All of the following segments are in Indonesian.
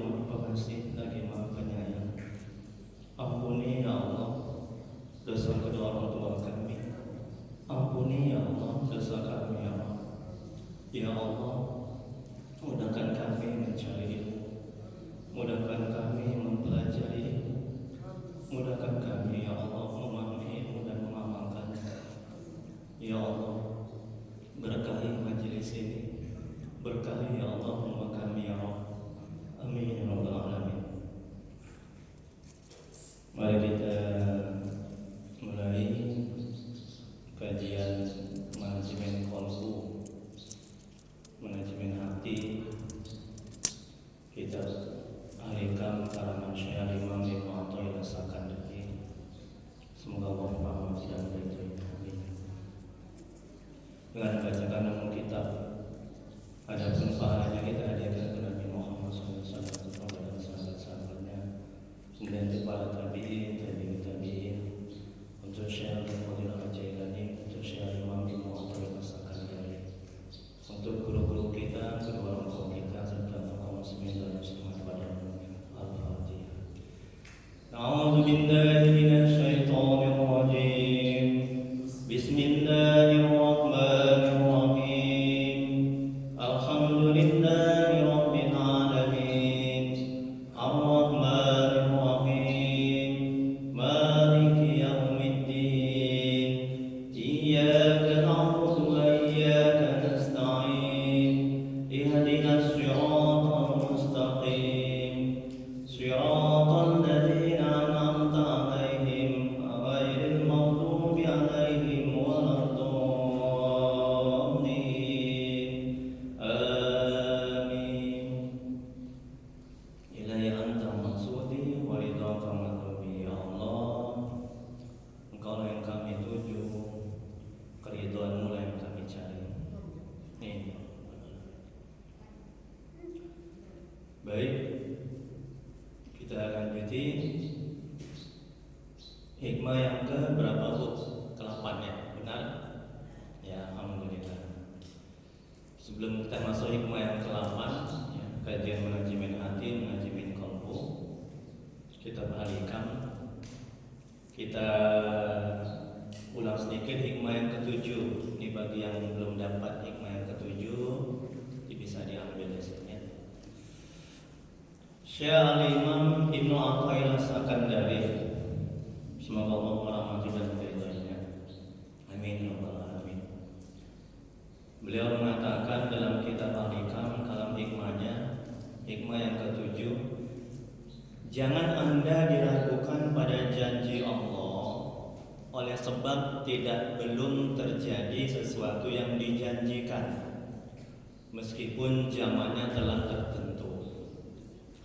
Maha Pengasih lagi Maha Penyayang. Ampuni ya Allah dosa kedua orang tua kami. Ampuni ya Allah dosa kami ya Allah. Ya Allah, mudahkan kami mencari ilmu, mudahkan kami mempelajari ilmu, mudahkan kami ya Allah memahami ilmu dan mengamalkan. Ya Allah, berkahi majelis ini, berkahi ya Allah rumah kami ya Allah. Amin ya rabbal alamin. Mari kita mulai kajian manajemen kolbu, manajemen hati. Kita Al-Hikam karangan Syekh Imam Ibnu Athaillah Sakandari. Semoga Allah merahmati dan meridhoi. Amin. Dengan bacakan nama kitab, adapun pahalanya kita hadiahkan ke Nabi Muhammad SAW dan sahabat-sahabatnya, kemudian untuk para tabi'in, tabi'in, untuk Syekh Al-Fadhil Al-Jailani, untuk Syekh Imam Ibnu Athaillah Sakandari, untuk guru-guru kita, kedua orang tua kita, serta tokoh muslimin dan muslimat pada umumnya. Al-Fatihah. A'udzu billahi minasy syaithanir rajim. Bismillahirrahmanirrahim. Alhamdulillahi rabbil alamin. Ar-Rahmanir Rahim. Maliki yaumiddin. Iyyaka na'budu wa iyyaka nasta'in. Ihdinas siratal mustaqim. Siratal ladzina an'amta 'alaihim ghairil maghdubi 'alaihim waladdallin. Amin. Ilahi anta maksudi wa ridhaka matlubi. Ya Allah, Engkau yang kami tuju, keridhaan-Mu yang kami cari. Amin. Baik, kita lanjuti hikmah yang ke berapa Bu? Ke-8 ya, benar? Ya, alhamdulillah. Sebelum kita masuk hikmah yang ke-8 ya, kajian manajemen hati, manajemen kolbu, kita balikan. Kita ulang sedikit hikmah yang ke-7. Ini bagi yang belum dapat hikmah yang ke-7, bisa diambil di sini. Syekh Al-Imam Ibnu Athaillah Sakandari, semoga Allah merahmati dan meridhoinya. Amin ya rabbal alamin. Beliau mengatakan dalam kitab Al-Hikam kalam hikmahnya, hikmah yang ke-7, jangan Anda diragukan pada janji Allah oleh sebab belum terjadi sesuatu yang dijanjikan, meskipun zamannya telah tertentu.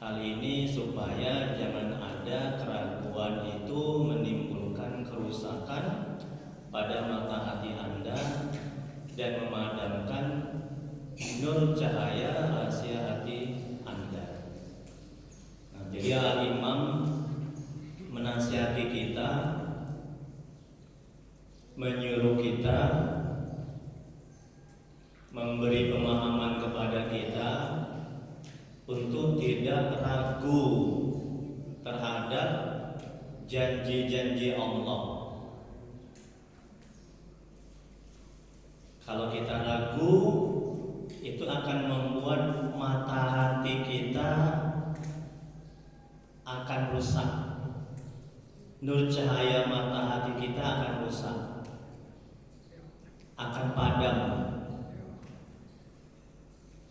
Hal ini supaya jangan ada keraguan itu menimbulkan kerusakan pada mata hati Anda dan memadamkan nur cahaya rahasia hati Anda. Nah, jadi Al-Imam menasihati kita, menyuruh kita, memberi pemahaman kepada kita untuk tidak ragu terhadap janji-janji Allah. Kalau kita ragu, itu akan membuat mata hati kita akan rusak. Nur cahaya mata hati kita akan rusak, akan padam.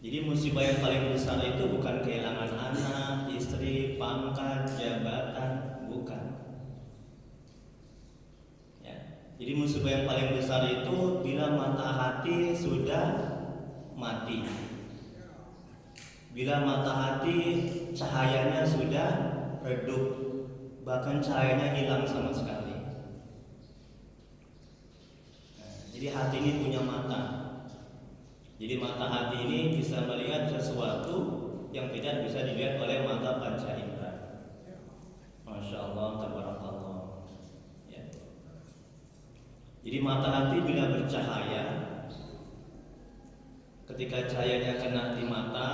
Jadi musibah yang paling besar itu bukan kehilangan anak, istri, pangkat, jabatan, bukan. Ya. Jadi musibah yang paling besar itu bila mata hati sudah mati, bila mata hati cahayanya sudah redup, bahkan cahayanya hilang sama sekali. Nah, jadi hati ini punya mata. Jadi mata hati ini bisa melihat sesuatu yang tidak bisa dilihat oleh mata panca indera. Masya Allah, tabarakallah. Ya. Jadi mata hati bila bercahaya, ketika cahayanya kena di mata,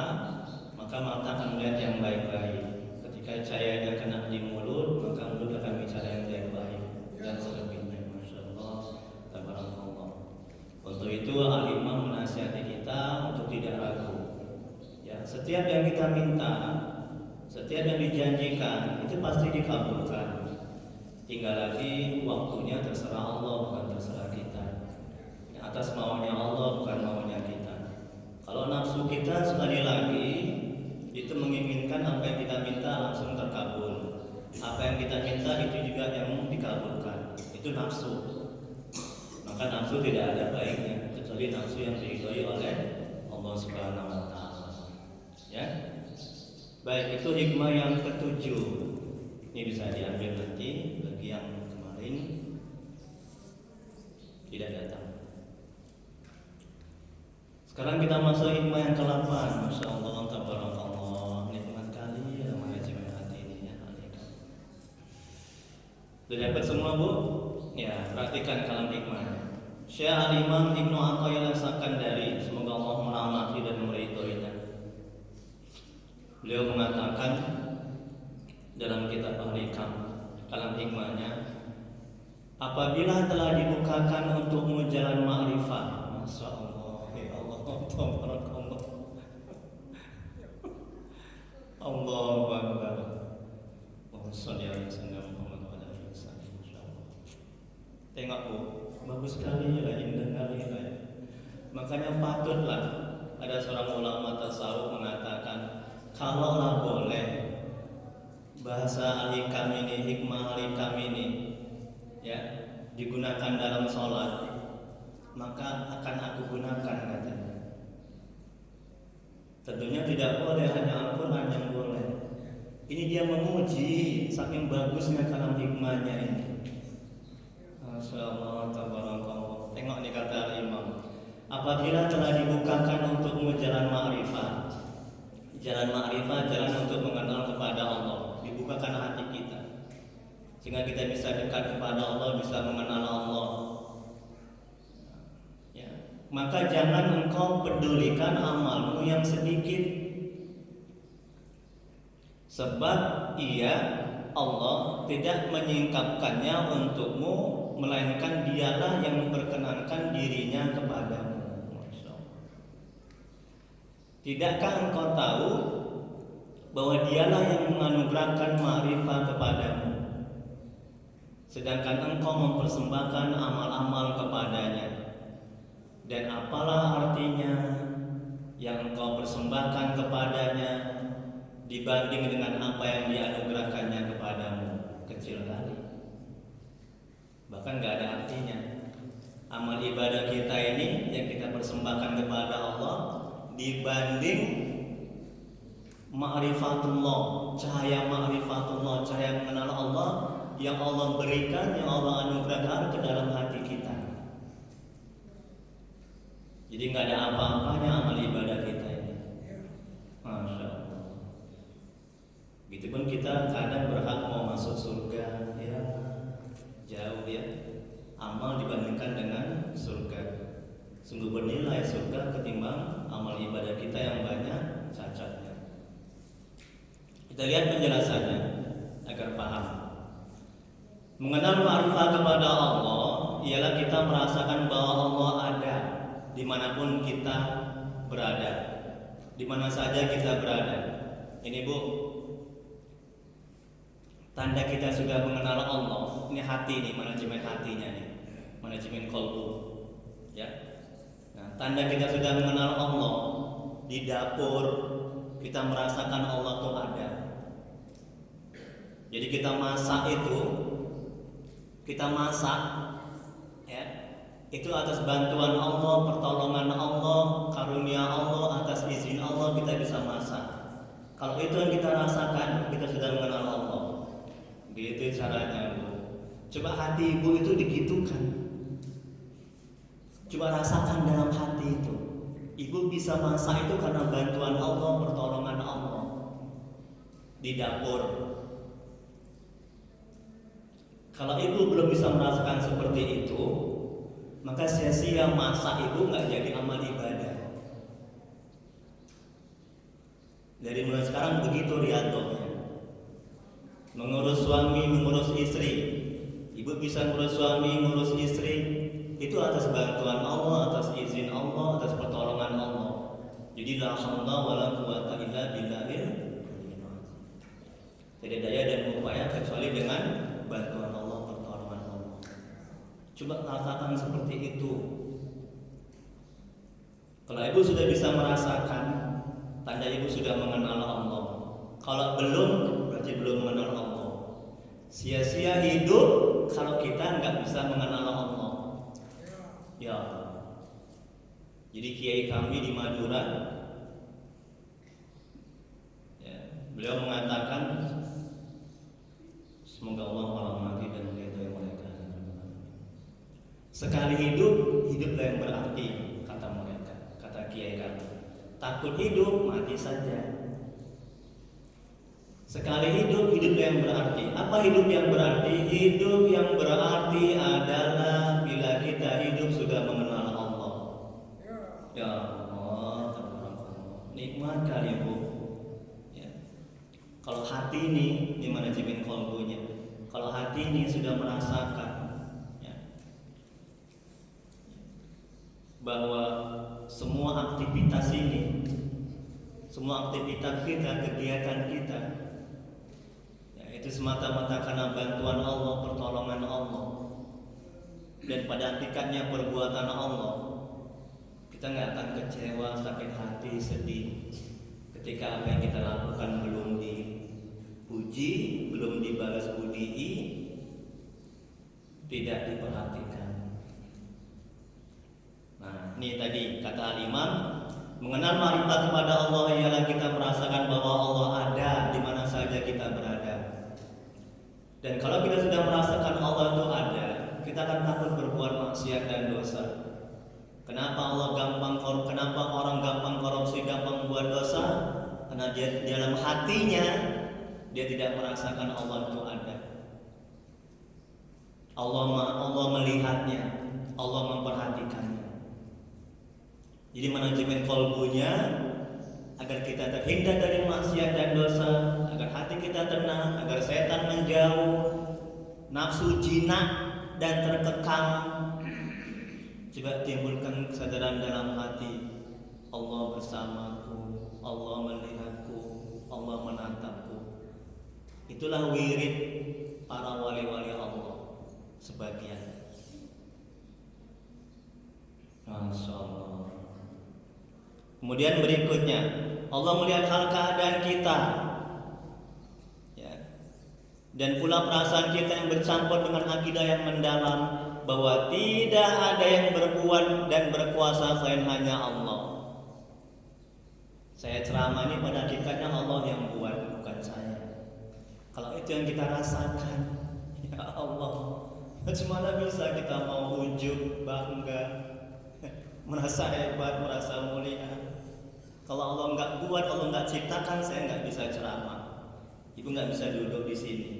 maka mata akan melihat yang baik-baik. Ketika cahayanya kena di mulut, maka mulut akan bicara yang baik-baik dan selebihnya. Masya Allah, tabarakallah. Untuk itu Al-Imam menasihati kita untuk tidak ragu. Ya, setiap yang kita minta, setiap yang dijanjikan itu pasti dikabulkan. Tinggal lagi waktunya terserah Allah, bukan terserah kita. Atas maunya Allah, bukan maunya kita. Kalau nafsu kita sekali lagi itu menginginkan apa yang kita minta langsung terkabul. Apa yang kita minta itu juga yang dikabulkan. Itu nafsu. Maka nafsu tidak ada baiknya kecuali nafsu yang diridhoi oleh Allah Subhanahu wa taala. Ya. Baik, itu hikmah yang ketujuh. Ini bisa diambil nanti bagi yang kemarin tidak datang. Sekarang kita masuk hikmah yang ke-8. Masya Allah, tabarakallah. Nikmat kali ya manajemen hati ini ya. Sudah dapat semua Bu? Ya, perhatikan kalam hikmahnya. Syekh Al-Imam Ibnu Athaillah Sakandari, semoga Allah merahmati dan meridhoinya. Beliau mengatakan dalam kitab Al-Hikam, kalam hikmahnya, apabila telah dibukakan untukmu jalan ma'rifah, Masya Allah, ya Allah, tabarakallah, Allahu Akbar, Allahumma sholli ala sayyidina Muhammad wa ala alihi wasallam. Masyaallah. Tengok Bu, bagus sekali ya, indah kali ya. Makanya patutlah ada seorang ulama tasawuf mengatakan, kalaulah boleh bahasa Al-Hikam ini, hikmah Al-Hikam ini ya digunakan dalam sholat, maka akan aku gunakan katanya. Tentunya tidak boleh hanya Al-Quran yang boleh. Ini dia memuji saking bagusnya kalam hikmahnya ini. Masya Allah, tabarakallah. Tengok nih kata Imam, apabila telah dibukakan untukmu jalan ma'rifah, jalan ma'rifah, jalan untuk mengenal kepada Allah, dibukakan hati kita sehingga kita bisa dekat kepada Allah, bisa mengenal Allah. Ya, maka jangan engkau pedulikan amalmu yang sedikit, sebab ia Allah tidak menyingkapkannya untukmu, melainkan dialah yang memperkenankan dirinya kepadamu. Tidakkah engkau tahu bahwa dialah yang menganugerahkan ma'rifah kepadamu, sedangkan engkau mempersembahkan amal-amal kepadanya? Dan apalah artinya yang engkau persembahkan kepadanya dibanding dengan apa yang dianugerahkannya kepadamu? Kecil kali, bahkan gak ada artinya. Amal ibadah kita ini yang kita persembahkan kepada Allah dibanding ma'rifatullah, cahaya ma'rifatullah, cahaya mengenal Allah yang Allah berikan, yang Allah anugerahkan ke dalam hati kita. Jadi nggak ada apa-apanya amal ibadah kita ini. Masya Allah. Begitupun kita kadang berhak mau masuk surga, ya jauh ya. Amal dibandingkan dengan surga. Sungguh bernilai surga ketimbang amal ibadah kita yang banyak cacatnya. Kita lihat penjelasannya agar paham. Mengenal ma'rifah kepada Allah ialah kita merasakan bahwa Allah ada dimanapun kita berada, dimana saja kita berada. Ini Bu, tanda kita sudah mengenal Allah. Ini hati nih, manajemen hatinya nih, manajemen qalbu, ya. Nah, tanda kita sudah mengenal Allah, di dapur kita merasakan Allah tuh ada. Jadi kita masak itu, ya, itu atas bantuan Allah, pertolongan Allah, karunia Allah, atas izin Allah kita bisa masak. Kalau itu yang kita rasakan, kita sudah mengenal Allah. Begitu caranya Bu. Coba hati Ibu itu digitukan. Coba rasakan dalam hati itu. Ibu bisa masak itu karena bantuan Allah, pertolongan Allah di dapur. Kalau ibu belum bisa merasakan seperti itu, maka sia-sia masak ibu nggak jadi amal ibadah. Dari mulai sekarang begitu riadohnya. Mengurus suami, mengurus istri. Ibu bisa ngurus suami, ngurus istri. Itu atas bantuan Allah, atas izin Allah, atas pertolongan Allah. Jadi la haula wala quwata illa billahil. Tidak daya dan upaya kecuali dengan bantuan Allah, pertolongan Allah. Coba rasakan seperti itu. Kalau ibu sudah bisa merasakan, tanda ibu sudah mengenal Allah. Kalau belum, berarti belum mengenal Allah. Sia-sia hidup kalau kita nggak bisa mengenal Allah. Ya. Jadi kiai kami di Madura, ya, beliau mengatakan, semoga Allah merahmati dan meridhai mereka. Sekali hidup, hiduplah yang berarti, kata mereka, kata kiai kami. Takut hidup, mati saja. Sekali hidup, hiduplah yang berarti. Apa hidup yang berarti? Hidup yang berarti adalah bila kita hidup sudah mengenal Allah. Ya Allah, nikmat kali Bu. Ya. Kalau hati ini, di manajemen kolbunya. Kalau hati ini sudah merasakan, ya, bahwa semua aktivitas ini, semua aktivitas kita, kegiatan kita, ya, itu semata-mata karena bantuan Allah, pertolongan Allah, dan pada hakikatnya perbuatan Allah. Kita nggak akan kecewa, sakit hati, sedih ketika apa yang kita lakukan belum dipuji, belum dibalas budii, tidak diperhatikan. Nah, ini tadi kata Al-Imam, mengenal ma'rifat kepada Allah ialah kita merasakan bahwa Allah ada di mana saja kita berada. Dan kalau kita sudah merasakan Allah itu ada, kita akan takut berbuat maksiat dan dosa. Kenapa kenapa orang gampang korupsi, gampang buat dosa? Karena dia dalam hatinya dia tidak merasakan Allah itu ada. Allah melihatnya, Allah memperhatikannya. Jadi manajemen kolbunya agar kita terhindar dari maksiat dan dosa, agar hati kita tenang, agar setan menjauh, nafsu jinak dan terkekang. Coba timbulkan kesadaran dalam hati, Allah bersamaku, Allah melihatku, Allah menatapku. Itulah wirid para wali-wali Allah sebagian. Masya Allah. Kemudian berikutnya, Allah melihat hal keadaan kita, ya, dan pula perasaan kita yang bercampur dengan akidah yang mendalam, bahwa tidak ada yang berbuat dan berkuasa selain hanya Allah. Saya ceramah ini pada hakikatnya Allah yang buat, bukan saya. Kalau itu yang kita rasakan, ya Allah, bagaimana bisa kita mau ujub, bangga, merasa hebat, merasa mulia? Kalau Allah nggak buat, Allah nggak ciptakan, saya nggak bisa ceramah. Ibu nggak bisa duduk di sini.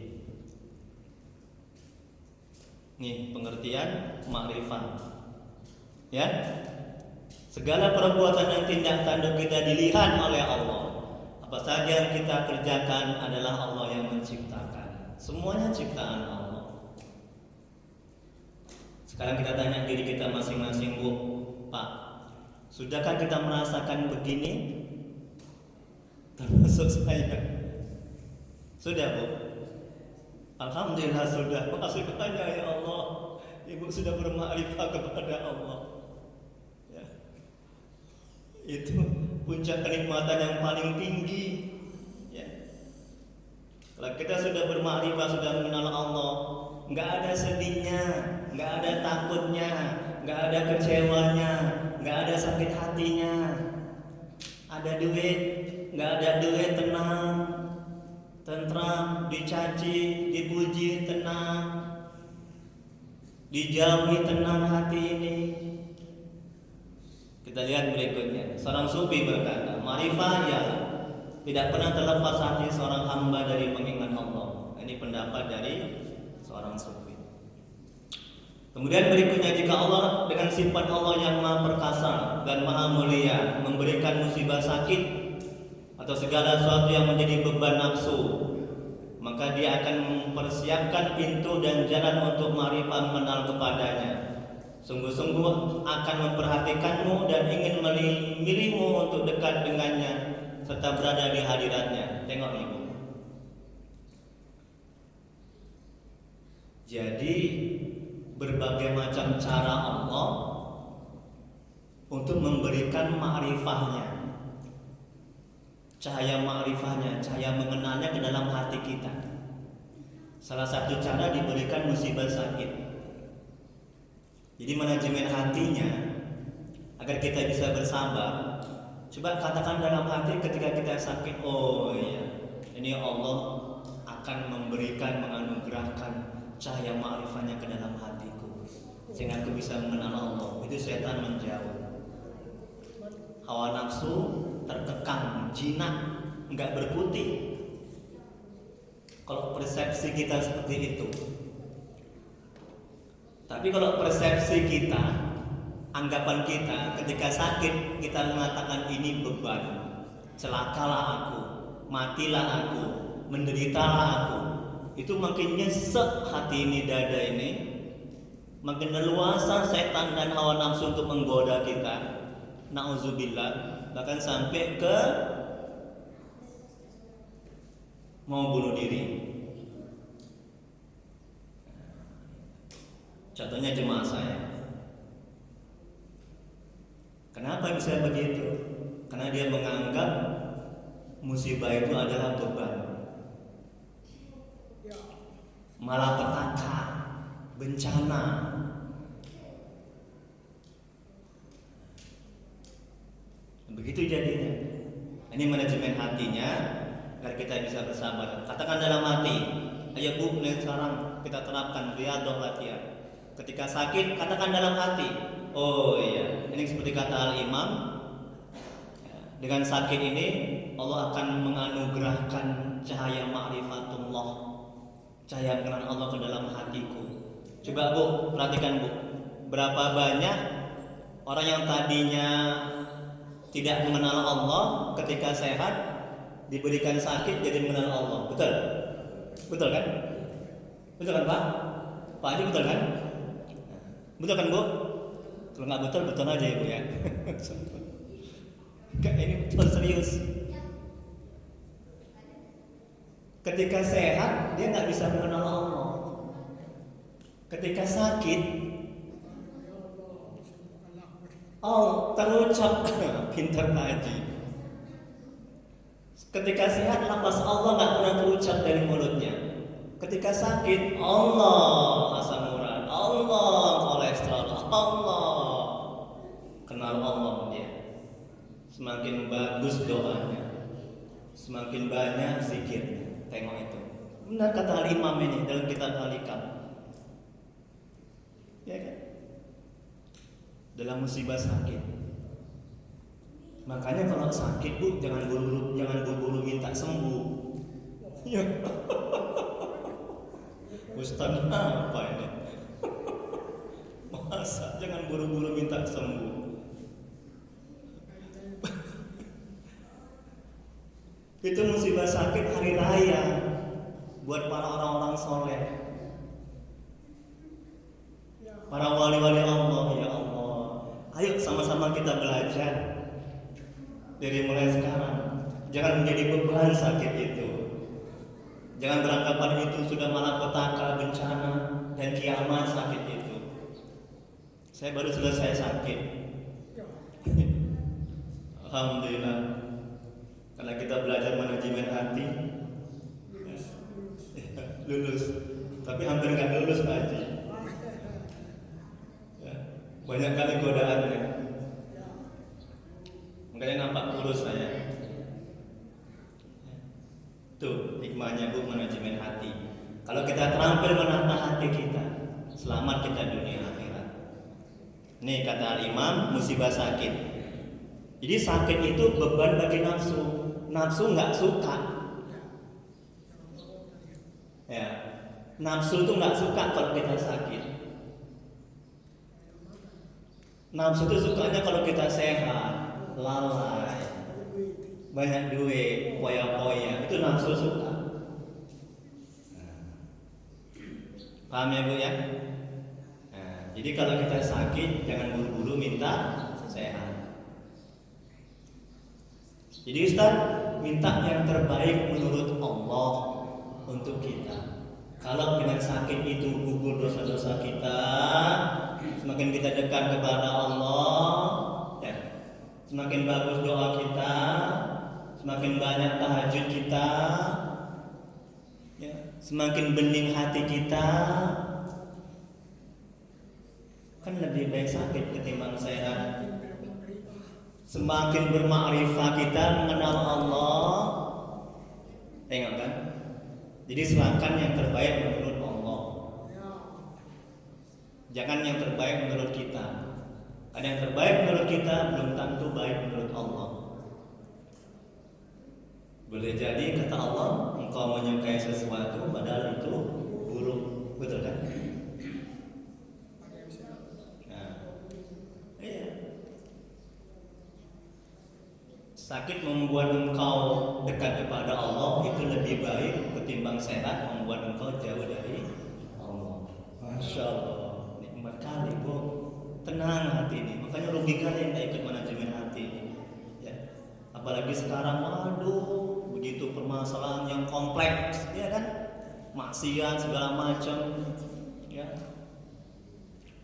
Nih pengertian makrifat, ya. Segala perbuatan dan tindak tanduk kita dilihat oleh Allah. Apa saja yang kita kerjakan adalah Allah yang menciptakan. Semuanya ciptaan Allah. Sekarang kita tanya diri kita masing-masing, Bu, Pak, sudahkah kita merasakan begini? Termasuk saya. Sudah, Bu? Alhamdulillah sudah. Makasih banyak ya Allah. Ibu sudah bermakrifat kepada Allah. Ya. Itu puncak kenikmatan yang paling tinggi. Ya. Kalau kita sudah bermakrifat, sudah mengenal Allah, nggak ada sedihnya, nggak ada takutnya, nggak ada kecewanya, nggak ada sakit hatinya. Ada duit, nggak ada duit, tenang, tentram, dicaci, dipuji, tenang, dijauhi, tenang hati ini. Kita lihat berikutnya. Seorang sufi berkata, ma'rifah ya tidak pernah terlepas hati seorang hamba dari mengingat Allah. Ini pendapat dari seorang sufi. Kemudian berikutnya, jika Allah dengan sifat Allah yang maha perkasa dan maha mulia memberikan musibah sakit, atau segala sesuatu yang menjadi beban nafsu, maka dia akan mempersiapkan pintu dan jalan untuk ma'rifah mengenal kepadanya. Sungguh-sungguh akan memperhatikanmu dan ingin memilihmu untuk dekat dengannya serta berada di hadiratnya. Tengok ibu. Jadi berbagai macam cara Allah untuk memberikan ma'rifahnya, cahaya ma'rifahnya, cahaya mengenalnya ke dalam hati kita. Salah satu cara diberikan musibah sakit. Jadi manajemen hatinya agar kita bisa bersabar. Coba katakan dalam hati ketika kita sakit, oh iya, ini Allah akan memberikan, menganugerahkan cahaya ma'rifahnya ke dalam hatiku sehingga aku bisa mengenal Allah. Itu setan menjauh. Hawa nafsu terkekang, jinak, enggak berkutik. Kalau persepsi kita seperti itu. Tapi kalau persepsi kita, anggapan kita ketika sakit, kita mengatakan ini beban, celakalah aku, matilah aku, menderitalah aku. Itu makin nyesek hati ini, dada ini, makin leluasa setan dan hawa nafsu untuk menggoda kita. Na'udzubillah, bahkan sampai ke mau bunuh diri. Contohnya jemaah saya. Kenapa bisa begitu? Karena dia menganggap musibah itu adalah beban, malapetaka, bencana. Begitu jadinya. Ini manajemen hatinya agar kita bisa bersabar. Katakan dalam hati, ayo Bu, mulai sekarang kita terapkan riyadhah latihan. Ketika sakit, katakan dalam hati, oh iya, ini seperti kata Al-Imam, dengan sakit ini Allah akan menganugerahkan cahaya ma'rifatullah, cahaya mengenal Allah ke dalam hatiku. Coba Bu, perhatikan Bu, berapa banyak orang yang tadinya tidak mengenal Allah ketika sehat diberikan sakit jadi mengenal Allah. Betul? Betul kan? Betul kan Pak? Pak Haji betul kan? Betul kan Bu? Kalau nggak betul, betul aja Ibu ya. Ini betul serius. Ketika sehat dia nggak bisa mengenal Allah. Ketika sakit, oh terucap pintar Pak Haji. Ketika sehat lafaz Allah nggak pernah terucap dari mulutnya. Ketika sakit, Allah asam urat, Allah kolesterol, Allah kenal Allah dia. Semakin bagus doanya, semakin banyak zikirnya. Tengok itu. Benar kata Al-Imam ini dalam kitab Al-Hikam. Ya kan? Dalam musibah sakit. Makanya kalau sakit Bu, jangan buru-buru minta sembuh. Ya. Ustaz apa ini? Masa jangan buru-buru minta sembuh. Itu musibah sakit hari raya buat para orang-orang soleh, para wali-wali Allah. Ya Allah, ayo sama-sama kita belajar dari mulai sekarang. Jangan menjadi beban sakit itu. Jangan beranggapan itu sudah malapetaka, bencana dan kiamat sakit itu. Saya baru selesai sakit. Alhamdulillah. Karena kita belajar manajemen hati, lulus. Tapi hampir nggak lulus Pak Haji. Ya, banyak kali godaannya. Makanya nampak kurus saya. Tuh hikmahnya Bu, manajemen hati. Kalau kita terampil menata hati kita, selamat kita dunia akhirat. Nih kata Al-Imam, musibah sakit. Jadi sakit itu beban bagi nafsu. Nafsu nggak suka. Ya, nafsu itu nggak suka kalau kita sakit. Nafsu itu sukanya kalau kita sehat, lalai, banyak duit, poya-poya, itu nafsu suka. Paham ya Bu ya? Nah, jadi kalau kita sakit jangan buru-buru minta sehat. Jadi Ustaz minta yang terbaik menurut Allah untuk kita. Kalau dengan sakit itu gugur dosa-dosa kita, semakin kita dekat kepada Allah, ya, semakin bagus doa kita, semakin banyak tahajud kita, ya, semakin bening hati kita, kan lebih baik sakit ketimbang sehat. Semakin bermakrifah kita mengenal Allah, tengok kan? Jadi serahkan yang terbaik menurut Allah. Jangan yang terbaik menurut kita. Ada yang terbaik menurut kita belum tentu baik menurut Allah. Boleh jadi kata Allah, engkau menyukai sesuatu padahal itu buruk, betul kan? Nah, iya. Sakit membuat engkau dekat kepada Allah itu lebih baik ketimbang sehat membuat engkau jauh dari Allah. Masya Allah, nikmat kali Bu. Tenang hati ini, makanya rugi kali yang ikut manajemen hati ini. Ya. Apalagi sekarang, waduh, begitu permasalahan yang kompleks, ya kan? Maksiat segala macam, ya.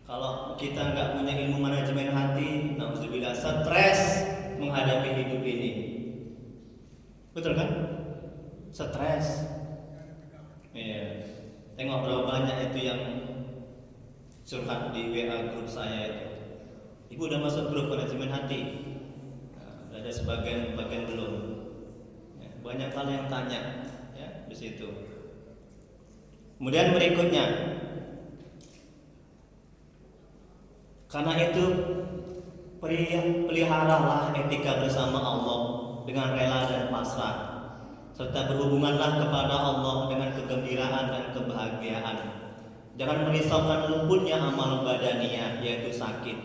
Kalau kita nggak punya ilmu manajemen hati, nauzubillah, stres menghadapi hidup ini, betul kan? Stres. Iya. Tengok berapa banyak itu yang curhat di WA grup saya itu. Ibu udah masuk grup manajemen hati? Nah, ada sebagian belum. Ya, banyak hal yang tanya, ya di situ. Kemudian berikutnya, karena itu peliharalah etika bersama Allah dengan rela dan pasrah, serta berhubunganlah kepada Allah dengan kegembiraan dan kebahagiaan. Jangan merisaukan luputnya amal badaniyah, yaitu sakit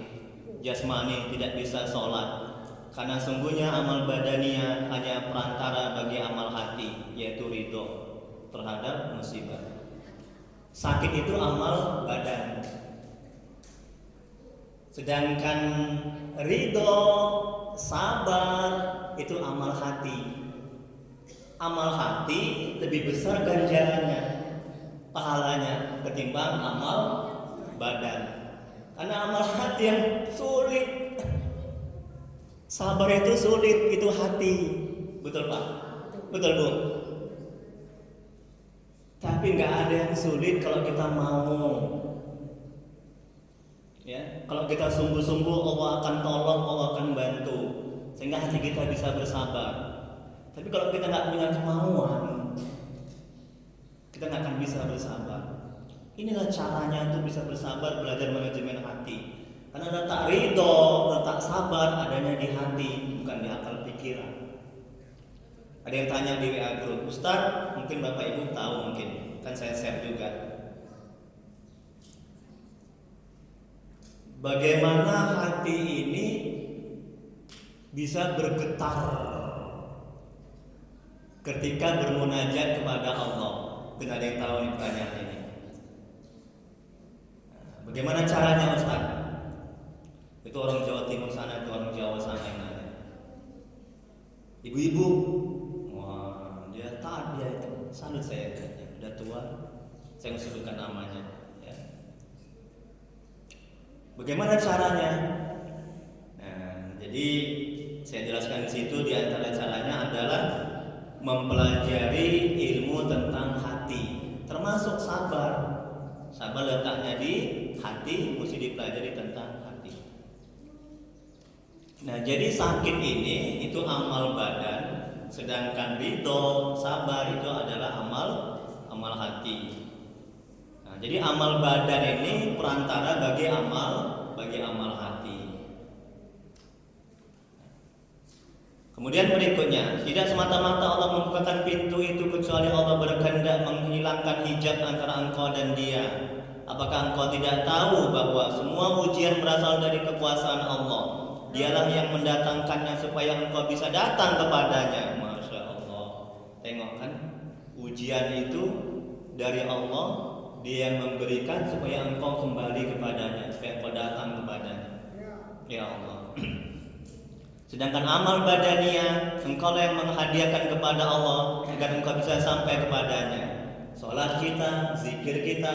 jasmani, tidak bisa sholat, karena sungguhnya amal badaniyah hanya perantara bagi amal hati, yaitu ridho terhadap musibah. Sakit itu amal badan, sedangkan ridho, sabar itu amal hati. Amal hati lebih besar ganjarannya, pahalanya ketimbang amal badan. Karena amal hati yang sulit, sabar itu sulit, itu hati. Betul Pak? Betul Bu? Tapi nggak ada yang sulit kalau kita mau. Ya, kalau kita sungguh-sungguh, Allah akan tolong, Allah akan bantu, sehingga hati kita bisa bersabar. Tapi kalau kita nggak punya kemauan, kita nggak akan bisa bersabar. Inilah caranya untuk bisa bersabar, belajar manajemen hati. Karena letak ridho, letak sabar adanya di hati, bukan di akal pikiran. Ada yang tanya di WA group, Ustaz, mungkin Bapak Ibu tahu, mungkin kan saya share juga. Bagaimana hati ini bisa bergetar ketika bermunajat kepada Allah? Mungkin ada yang tahu nih pertanyaan ini. Bagaimana caranya Ustaz? Itu orang Jawa Timur sana, itu orang Jawa sana yang nanya. Ibu-ibu, wah dia taat dia itu, salut saya, udah tua, saya nggak sebutkan namanya. Ya. Bagaimana caranya? Nah, jadi saya jelaskan di situ, di antara caranya adalah mempelajari ilmu tentang hati, termasuk sabar. Sabar letaknya di hati, mesti dipelajari tentang hati. Nah, jadi sakit ini itu amal badan, sedangkan ridho, sabar itu adalah amal hati. Nah, jadi amal badan ini perantara bagi amal hati. Kemudian berikutnya, tidak semata-mata Allah membukakan pintu itu kecuali Allah berkehendak menghilangkan hijab antara engkau dan Dia. Apakah engkau tidak tahu bahwa semua ujian berasal dari kekuasaan Allah? Dialah yang mendatangkannya supaya engkau bisa datang kepadanya. Masya Allah. Tengok kan, ujian itu dari Allah, Dia yang memberikan supaya engkau kembali kepadanya, supaya engkau datang kepadanya. Ya Allah. Sedangkan amal badaniyah, engkau yang menghadiahkan kepada Allah agar engkau bisa sampai kepadanya. Salat kita, zikir kita,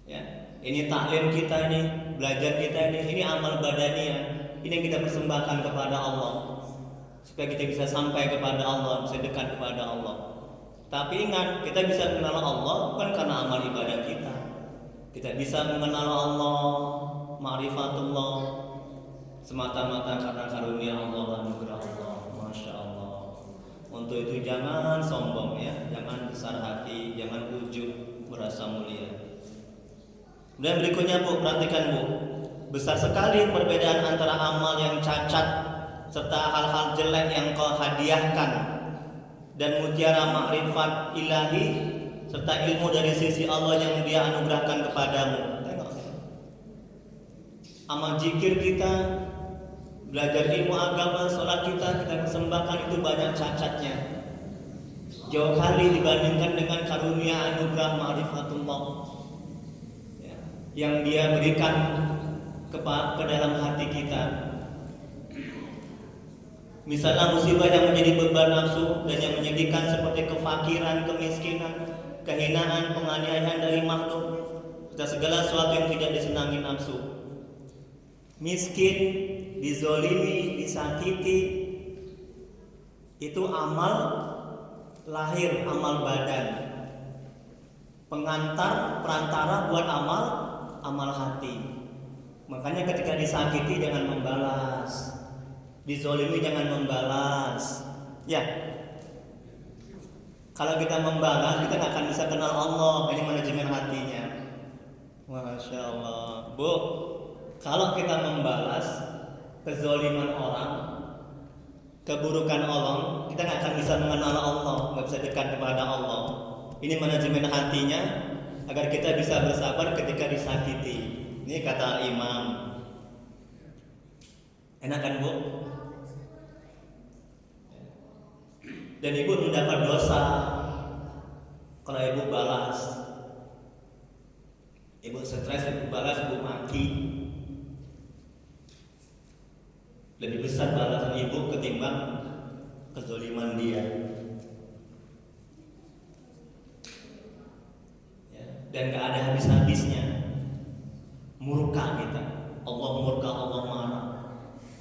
ya, ini taklim kita, ini belajar kita, ini amal badaniyah. Ini yang kita persembahkan kepada Allah supaya kita bisa sampai kepada Allah, bisa dekat kepada Allah. Tapi ingat, kita bisa mengenal Allah bukan karena amal ibadah kita. Kita bisa mengenal Allah, ma'rifatullah, semata-mata karena karunia Allah, anugerah Allah. Masya Allah. Untuk itu jangan sombong ya, jangan besar hati, jangan ujub, merasa mulia. Dan berikutnya Bu, perhatikan Bu, besar sekali perbedaan antara amal yang cacat serta hal-hal jelek yang kau hadiahkan dan mutiara makrifat ilahi serta ilmu dari sisi Allah yang Dia anugerahkan kepadamu. Tengok, amal zikir kita, belajar ilmu agama, sholat kita persembahkan itu banyak cacatnya, jauh kali dibandingkan dengan karunia anugerah ma'rifatullah yang Dia berikan ke dalam hati kita. Misalnya musibah yang menjadi beban nafsu dan yang menyedihkan seperti kefakiran, kemiskinan, kehinaan, penganiayaan dari makhluk, serta segala sesuatu yang tidak disenangi nafsu. Miskin, dizolimi, disakiti, itu amal lahir, amal badan, pengantar, perantara buat amal hati. Makanya ketika disakiti jangan membalas, dizolimi jangan membalas. Ya, kalau kita membalas kita nggak akan bisa kenal Allah. Ini manajemen hatinya. Masya Allah. Bu, kalau kita membalas kezoliman orang, keburukan orang, kita nggak akan bisa mengenal Allah, nggak bisa dekat kepada Allah. Ini manajemen hatinya agar kita bisa bersabar ketika disakiti. Ini kata Imam. Enak kan Bu? Dan ibu mendapat dosa kalau ibu balas. Ibu stres, ibu balas, ibu maki. Lebih besar balasan ibu ketimbang kezoliman dia. Ya, dan gak ada habis-habisnya. Murka kita, Allah murka, Allah marah.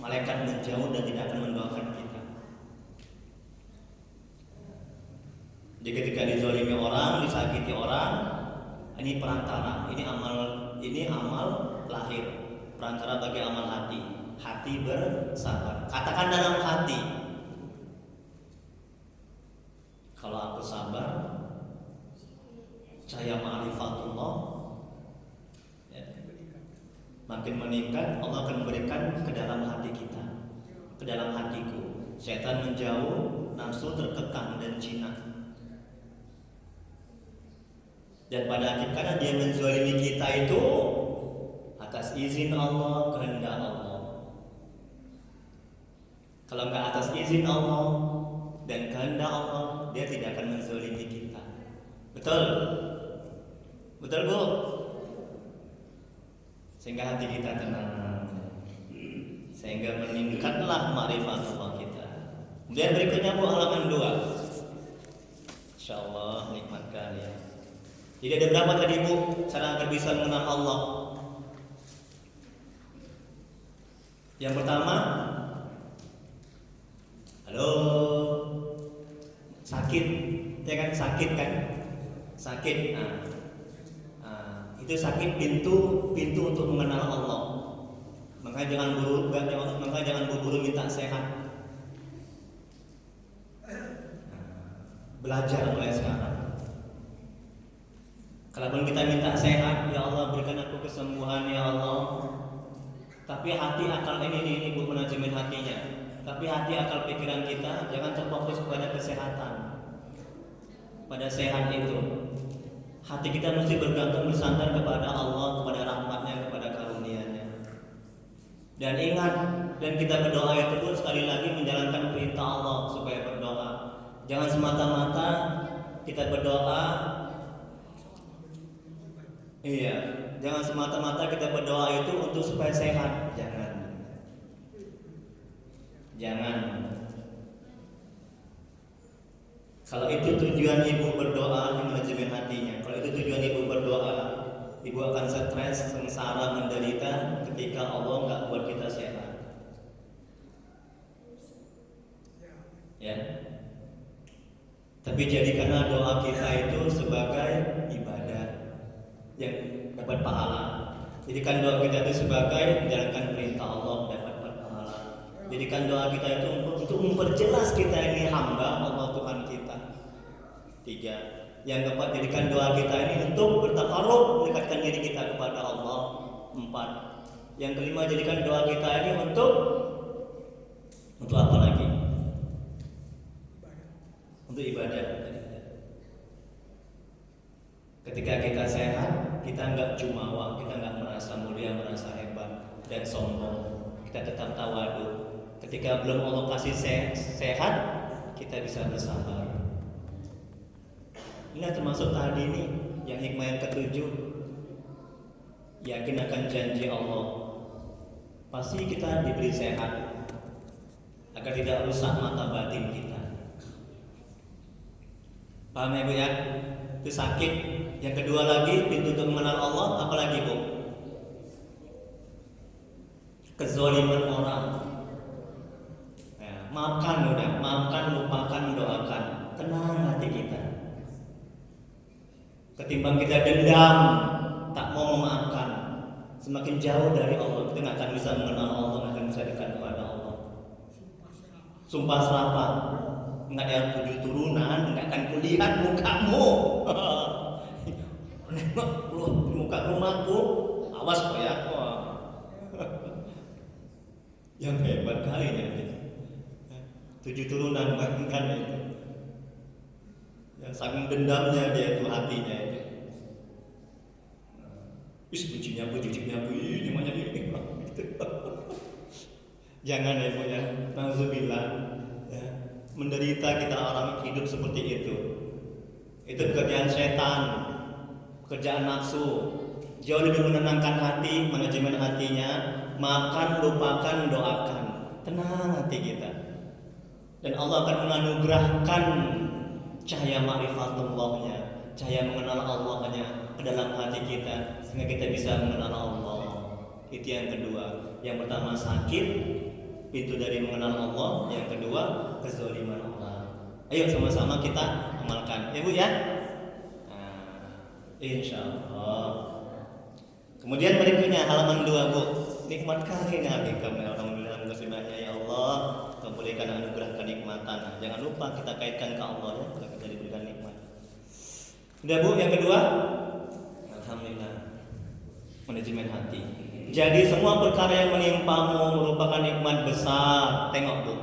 Malaikat menjauh dan tidak akan mendoakan kita. Jadi ketika dizolimi orang, disakiti orang, ini perantara, ini amal lahir, perantara bagi amal hati. Hati bersabar. Katakan dalam hati, kalau aku sabar, cahaya ma'rifatullah makin meningkat, Allah akan memberikan ke dalam hati kita, ke dalam hatiku. Setan menjauh, nafsu terkekang dan jinak. Dan pada akhirnya dia menzalimi kita itu atas izin Allah, kehendak Allah. Kalau nggak atas izin Allah dan kehendak Allah, dia tidak akan menzalimi kita. Betul? Betul Bu? Sehingga hati kita tenang, sehingga meningkatlah ma'rifatullah kita. Kemudian berikutnya Bu, halaman 2. Insyaallah nikmat kali ya. Jadi ada berapa tadi Bu cara agar bisa mengenal Allah? Yang pertama, halo, sakit, ya kan, sakit kan, sakit. Itu sakit pintu untuk mengenal Allah. Makanya jangan buru-buru minta sehat. Belajar mulai sekarang. Kalaupun kita minta sehat, ya Allah berikan aku kesembuhan ya Allah. Tapi hati akal ini Bu, manajemen hatinya. Tapi hati akal pikiran kita jangan terfokus kepada kesehatan, pada sehat itu. Hati kita mesti bergantung, bersandar kepada Allah, kepada rahmatnya, kepada karunia-Nya. Dan ingat, dan kita berdoa itu pun sekali lagi menjalankan perintah Allah supaya berdoa. Jangan semata-mata kita berdoa. Iya, jangan semata-mata kita berdoa itu untuk supaya sehat. Jangan. Kalau itu tujuan ibu berdoa, manajemen hatinya. Kalau itu tujuan ibu berdoa, ibu akan stres, sengsara, menderita ketika Allah nggak buat kita sehat. Ya. Tapi jadikanlah doa kita itu sebagai ibadah yang dapat pahala. Jadikan doa kita itu sebagai menjalankan perintah Allah, dapat pahala. Jadikan doa kita itu untuk memperjelas kita ini hamba Allah Tuhan kita. 3. Yang keempat, jadikan doa kita ini untuk bertakarub, mendekatkan diri kita kepada Allah. 4. Yang kelima, jadikan doa kita ini untuk apa lagi? Untuk ibadah. Ketika kita sehat, kita nggak jumawa, kita nggak merasa mulia, merasa hebat dan sombong. Kita tetap tawadu. Ketika belum Allah kasih sehat, kita bisa bersabar. Ini termasuk tadi nih yang hikmah yang ke-7, yakin akan janji Allah. Pasti kita diberi sehat agar tidak rusak mata batin kita. Paham ya Bu ya? Itu sakit. Yang kedua lagi, pintu untuk mengenal Allah apa lagi Bu? Kezaliman orang. Ya, maafkan, lupakan, doakan. Tenang hati kita. Ketimbang kita dendam, tak mau memaafkan, semakin jauh dari Allah, kita nggak akan bisa mengenal Allah, nggak akan bisa dekat kepada Allah. Sumpah serapah, nggak ada yang 7 turunan, nggak akan kulihat mukamu. Nengok muka rumahku, awas kok ya. Yang hebat kali ya, 7 turunan bahkan itu. Yang saking dendamnya dia itu hatinya itu. Bucinya aku, ini namanya ini. Jangan ya Bu ya, nauzubillah. Ya. Menderita kita orang hidup seperti itu. Itu pekerjaan setan, pekerjaan nafsu. Jauh lebih menenangkan hati, manajemen hatinya, makan, lupakan, doakan. Tenang hati kita. Dan Allah akan menganugerahkan cahaya ma'rifatullahnya, cahaya mengenal Allahnya ke dalam hati kita sehingga kita bisa mengenal Allah. Itu yang kedua. Yang pertama sakit, pintu dari mengenal Allah. Yang kedua kezaliman Allah. Ayo sama-sama kita amalkan, ya Bu ya. Insyaallah. Kemudian berikutnya halaman 2 Bu. Nikmat kali Nabi kami alhamdulillah muslimahnya ya Allah. Kau berikan anugerah kenikmatan. Jangan lupa kita kaitkan ke Allah ya, kalau kita diberikan nikmat. Udah Bu, yang kedua, alhamdulillah, manajemen hati. Jadi semua perkara yang menimpamu merupakan nikmat besar. Tengok Bu,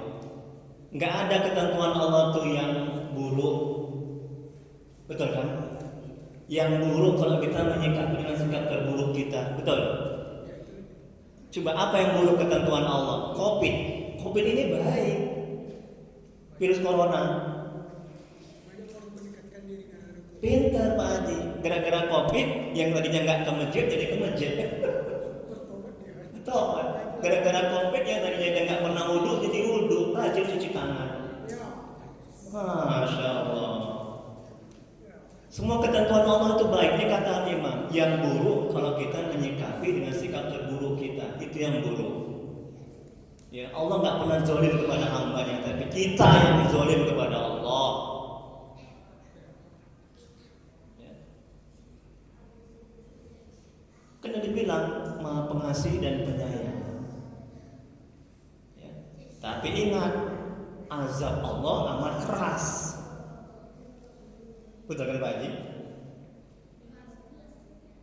nggak ada ketentuan Allah tuh yang buruk, betul kan? Yang buruk kalau kita menyikapi dengan sikap terburuk kita, betul? Coba apa yang buruk ketentuan Allah? Covid ini baik, virus corona. Pintar Pak Haji, gara-gara Covid yang tadinya nggak ke masjid jadi ke masjid. Betul Pak. Gara-gara Covid yang tadinya dia nggak pernah wudhu jadi wudhu, rajin cuci tangan. Masya Allah. Semua ketentuan Allah itu baiknya kata Imam. Yang buruk kalau kita menyikapi dengan sikap terburuk kita, itu yang buruk. Ya, Allah nggak pernah zalim kepada hambanya, tapi kita yang zalim kepada Allah. Ya. Karena dibilang Maha Pengasih dan Penyayang. Ya. Tapi ingat, azab Allah amat keras. Betul kan Pak Haji?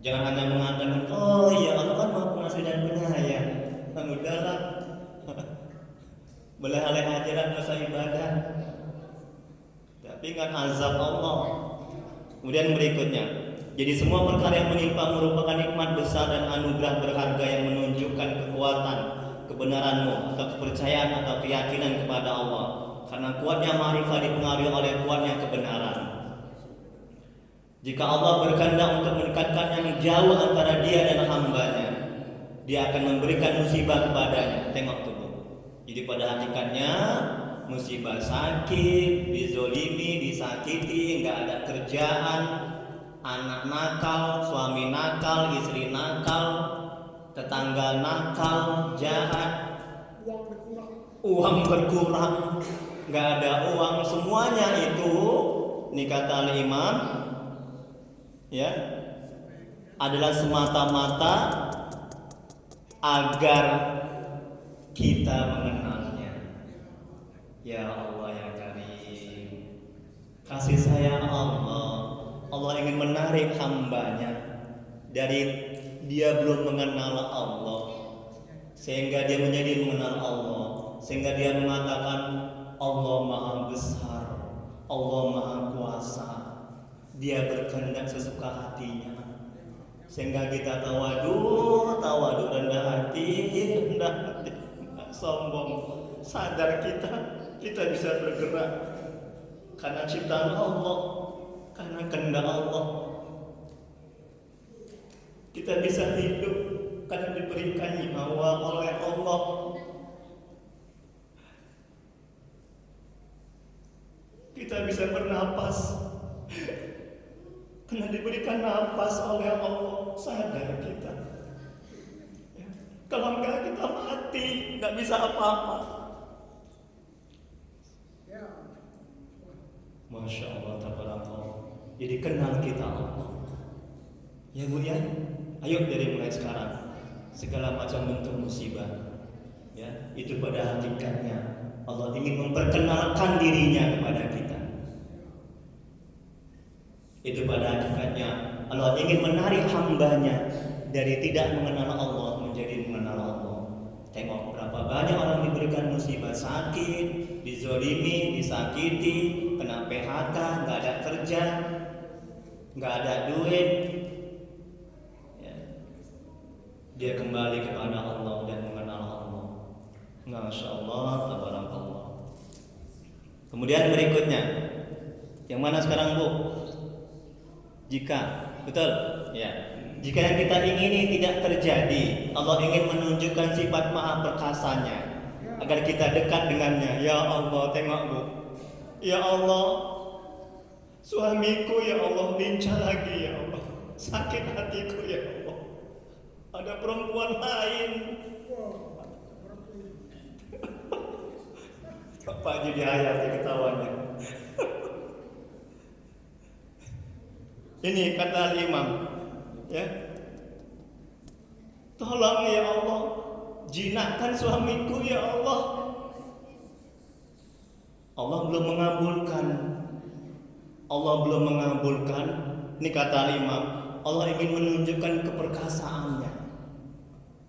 Jangan hanya mengatakan, oh iya Allah kan Maha Pengasih dan Penyayang. Udahlah. Beleh-beleh aja lah masa ibadah. Tapi ingat azab Allah. Kemudian berikutnya, jadi semua perkara yang menimpa merupakan nikmat besar dan anugerah berharga yang menunjukkan kekuatan, kebenaranmu atau kepercayaan atau keyakinan kepada Allah. Karena kuatnya ma'rifah dipengaruhi oleh kuatnya kebenaran. Jika Allah berkehendak untuk mendekatkannya jauh antara dia dan hambanya, dia akan memberikan musibah kepadanya. Tengok tuh Bu. Jadi pada hakikatnya musibah sakit, dizolimi, disakiti, nggak ada kerjaan, anak nakal, suami nakal, istri nakal, tetangga nakal, jahat, uang berkurang, nggak ada uang, semuanya itu, ini kata Imam, ya, adalah semata-mata agar kita mengenalnya. Ya Allah ya Karim, kasih sayang Allah ingin menarik hambanya dari dia belum mengenal Allah, sehingga dia menjadi mengenal Allah, sehingga dia mengatakan Allah Maha Besar, Allah Maha Kuasa, dia berkehendak sesuka hatinya, sehingga kita tawadu, rendah hati, sombong, sadar kita bisa bergerak karena ciptaan Allah, karena kehendak Allah. Kita bisa hidup karena diberikan nyawa oleh Allah. Kita bisa bernapas karena diberikan napas oleh Allah. Sadar kita, ya. Kalau enggak kita mati, enggak bisa apa-apa. Masya Allah, tabarakallah. Jadi kenal kita Allah, ya Bu ya. Ayo dari mulai sekarang, segala macam bentuk musibah, ya, itu pada hakikatnya Allah ingin memperkenalkan dirinya kepada kita. Itu pada hakikatnya Allah ingin menarik hambanya dari tidak mengenal Allah menjadi mengenal Allah. Tengok berapa banyak orang diberikan musibah, sakit, dizolimi, disakiti, kena PHK, nggak ada kerja, nggak ada duit, ya. Dia kembali kepada Allah dan mengenal Allah. Masya Allah, tabarakallah. Kemudian berikutnya, yang mana sekarang Bu? Jika, betul? Ya. Jika yang kita ingini tidak terjadi, Allah ingin menunjukkan sifat maha perkasanya agar kita dekat dengannya. Ya Allah, tengok Bu. Ya Allah, suamiku ya Allah lincah lagi ya Allah, sakit hatiku ya Allah, ada perempuan lain. Pak jadi hayati ketawanya. Ini kata Imam, ya, tolong ya Allah, jinakkan suamiku ya Allah. Allah belum mengabulkan. Ini kata Imam, Allah ingin menunjukkan keperkasaannya,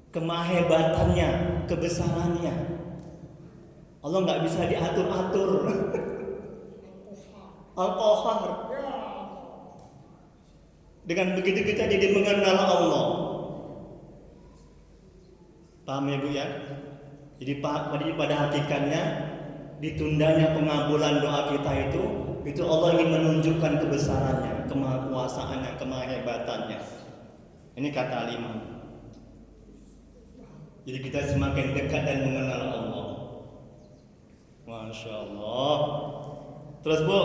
kemahebatannya, kebesarannya. Allah nggak bisa diatur-atur. Al-Qahar. Dengan begitu kita jadi mengenal Allah. Paham ya Bu ya? Jadi pada hakikatnya ditundanya pengabulan doa kita itu Allah ingin menunjukkan kebesarannya, kemahakuasaannya, kemahebatannya. Ini kata Imam. Jadi kita semakin dekat dan mengenal Allah. Masya Allah. Terus Bu,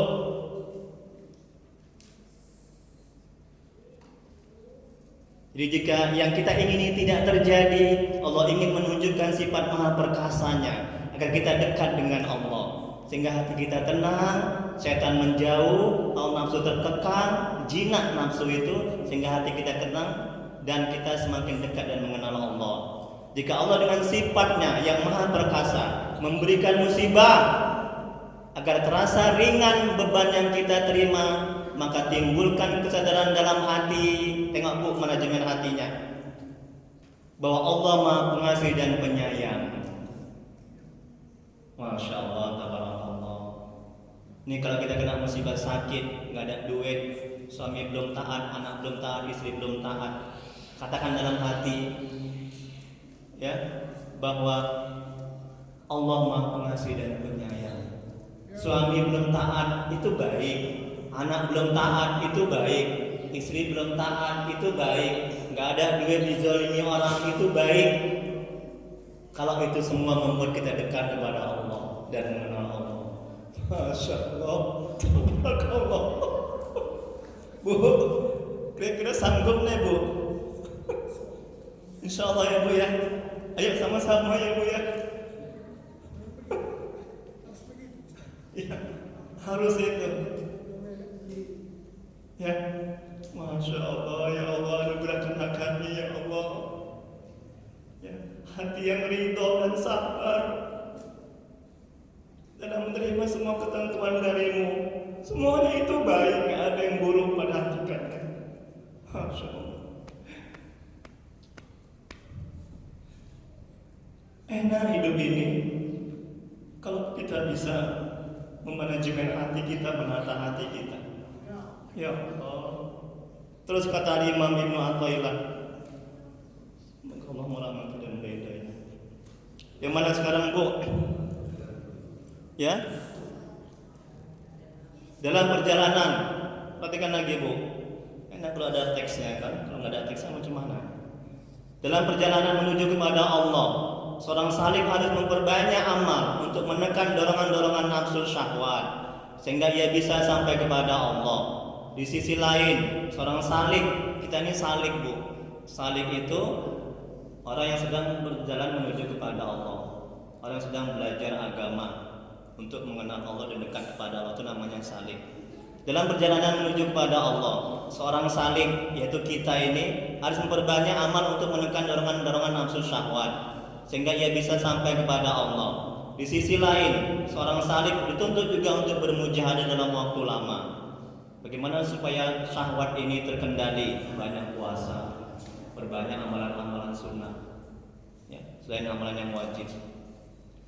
jadi jika yang kita ingini tidak terjadi, Allah ingin menunjukkan sifat maha perkasanya agar kita dekat dengan Allah, sehingga hati kita tenang, setan menjauh, hawa nafsu terkekang, jinak nafsu itu, sehingga hati kita tenang dan kita semakin dekat dan mengenal Allah. Jika Allah dengan sifatnya yang maha perkasa memberikan musibah agar terasa ringan beban yang kita terima, maka timbulkan kesadaran dalam hati. Tengok Bu manajemen hatinya, bahwa Allah Maha Pengasih dan Penyayang. Masya Allah, tabarakallah. Ini kalau kita kena musibah sakit, nggak ada duit, suami belum taat, anak belum taat, istri belum taat, katakan dalam hati, ya, bahwa Allah Maha Pengasih dan Penyayang. Suami belum taat itu baik, anak belum taat itu baik, istri belum taat itu baik, nggak ada duit dizalimi orang itu baik. Kalau itu semua membuat kita dekat kepada Allah dan mengenal Allah, Masya Allah, Tabarakallah. Bu, kira-kira sanggup nih Bu? Insya Allah ya Bu ya. Ayo sama-sama ya Bu ya. Ya, harus itu. Ya, Masya Allah, ya Allah, anugerahkan kami ya Allah. Ya, hati yang ridho dan sabar dalam menerima semua ketentuan darimu. Semuanya itu baik, gak ada yang buruk pada hakikatnya. Masya Allah. Enak hidup ini kalau kita bisa memanajemen hati kita, menata hati kita. Ya Allah. Terus kata Imam Ibnu Athaillah, Allah merahmati dan beridaya. Yang mana sekarang Bu? Ya. Dalam perjalanan, perhatikan lagi Bu. Enak kalau ada teksnya kan, kalau nggak ada teksnya macam mana? Dalam perjalanan menuju kepada Allah, seorang salik harus memperbanyak amal untuk menekan dorongan-dorongan nafsu syahwat sehingga ia bisa sampai kepada Allah. Di sisi lain, seorang salik, kita ini salik Bu. Salik itu orang yang sedang berjalan menuju kepada Allah, orang yang sedang belajar agama untuk mengenal Allah dan dekat kepada Allah, itu namanya salik. Dalam perjalanan menuju kepada Allah, seorang salik, yaitu kita ini, harus memperbanyak amal untuk menekan dorongan-dorongan nafsu syahwat sehingga ia bisa sampai kepada Allah. Di sisi lain, seorang salik dituntut juga untuk bermujahadah dalam waktu lama. Bagaimana supaya syahwat ini terkendali? Banyak puasa, berbanyak amalan-amalan sunnah, ya, selain amalan yang wajib.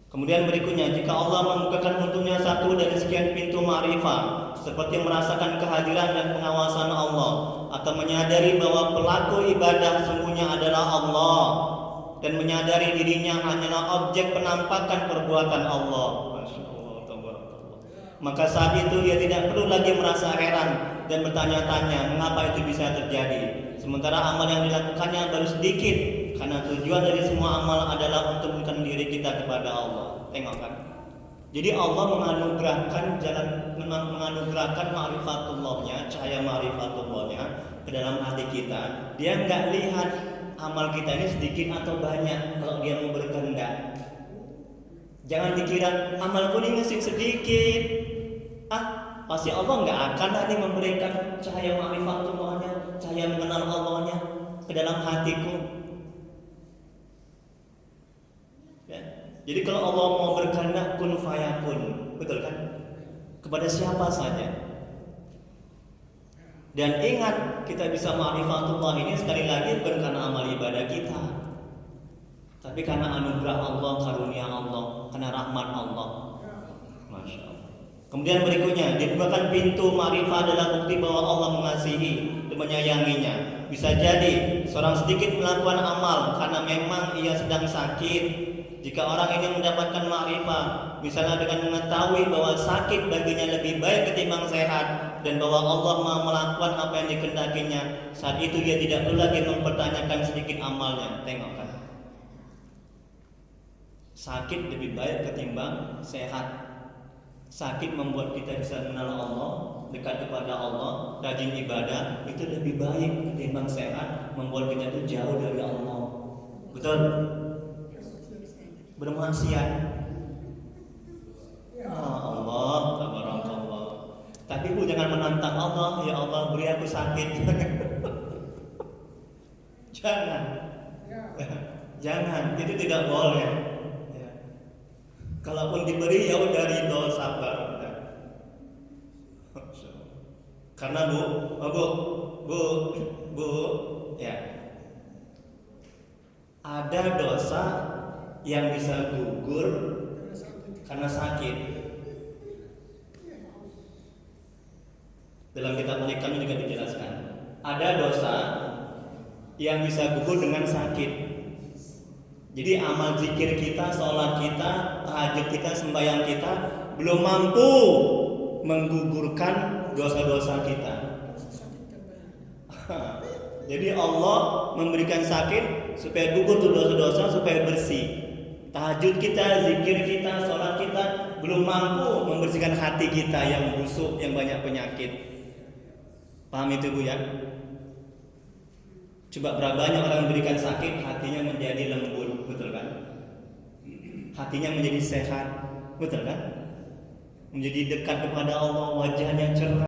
Kemudian berikutnya, jika Allah membukakan untuknya satu dari sekian pintu ma'rifah, seperti merasakan kehadiran dan pengawasan Allah, atau menyadari bahwa pelaku ibadah sungguhnya adalah Allah, dan menyadari dirinya hanyalah objek penampakan perbuatan Allah, Masya Allah, Tabarakallah. Maka saat itu ia tidak perlu lagi merasa heran dan bertanya-tanya mengapa itu bisa terjadi, sementara amal yang dilakukannya baru sedikit, karena tujuan dari semua amal adalah untuk mendekatkan diri kita kepada Allah. Tengok kan? Jadi Allah menganugerahkan menganugerahkan ma'rifatullahnya, cahaya ma'rifatullahnya ke dalam hati kita. Dia nggak lihat amal kita ini sedikit atau banyak kalau dia mau berkehendak. Jangan dikira amalku ini masih sedikit, pasti Allah nggak akan nanti memberikan cahaya ma'rifatullahnya, cahaya mengenal Allahnya ke dalam hatiku. Ya. Jadi kalau Allah mau berkehendak, kun fayakun, betul kan? Kepada siapa saja. Dan ingat, kita bisa ma'rifatullah ini sekali lagi bukan karena amal ibadah kita, tapi karena anugerah Allah, karunia Allah, karena rahmat Allah. Masya Allah. Kemudian berikutnya, dibukakan pintu ma'rifah adalah bukti bahwa Allah mengasihi dan menyayanginya. Bisa jadi seorang sedikit melakukan amal karena memang ia sedang sakit. Jika orang ini mendapatkan ma'rifah, misalnya dengan mengetahui bahwa sakit baginya lebih baik ketimbang sehat, dan bahwa Allah mau melakukan apa yang dikehendakinya, saat itu dia tidak perlu lagi mempertanyakan sedikit amalnya. Tengok kan, sakit lebih baik ketimbang sehat. Sakit membuat kita bisa mengenal Allah, dekat kepada Allah, rajin ibadah, itu lebih baik ketimbang sehat, membuat kita itu jauh dari Allah. Betul? Bermaksiat. Allah, tabarakallah. Tapi Bu jangan menantang Allah, ya Allah beri aku sakit. Jangan. Jangan, itu tidak boleh. Ya. Kalaupun diberi ya udah ridho, sabar. Karena Bu, ya. Ada dosa yang bisa gugur karena sakit. Dalam kitab Al-Hikam juga dijelaskan, ada dosa yang bisa gugur dengan sakit. Jadi amal zikir kita, sholat kita, tahajud kita, sembahyang kita belum mampu menggugurkan dosa-dosa kita. Jadi Allah memberikan sakit supaya gugur tuh dosa-dosa, supaya bersih. Tahajud kita, zikir kita, sholat kita belum mampu membersihkan hati kita yang busuk, yang banyak penyakit. Paham itu Bu ya? Coba berapa banyak orang memberikan sakit, hatinya menjadi lembut, betul kan? Hatinya menjadi sehat, betul kan? Menjadi dekat kepada Allah, wajahnya cerah.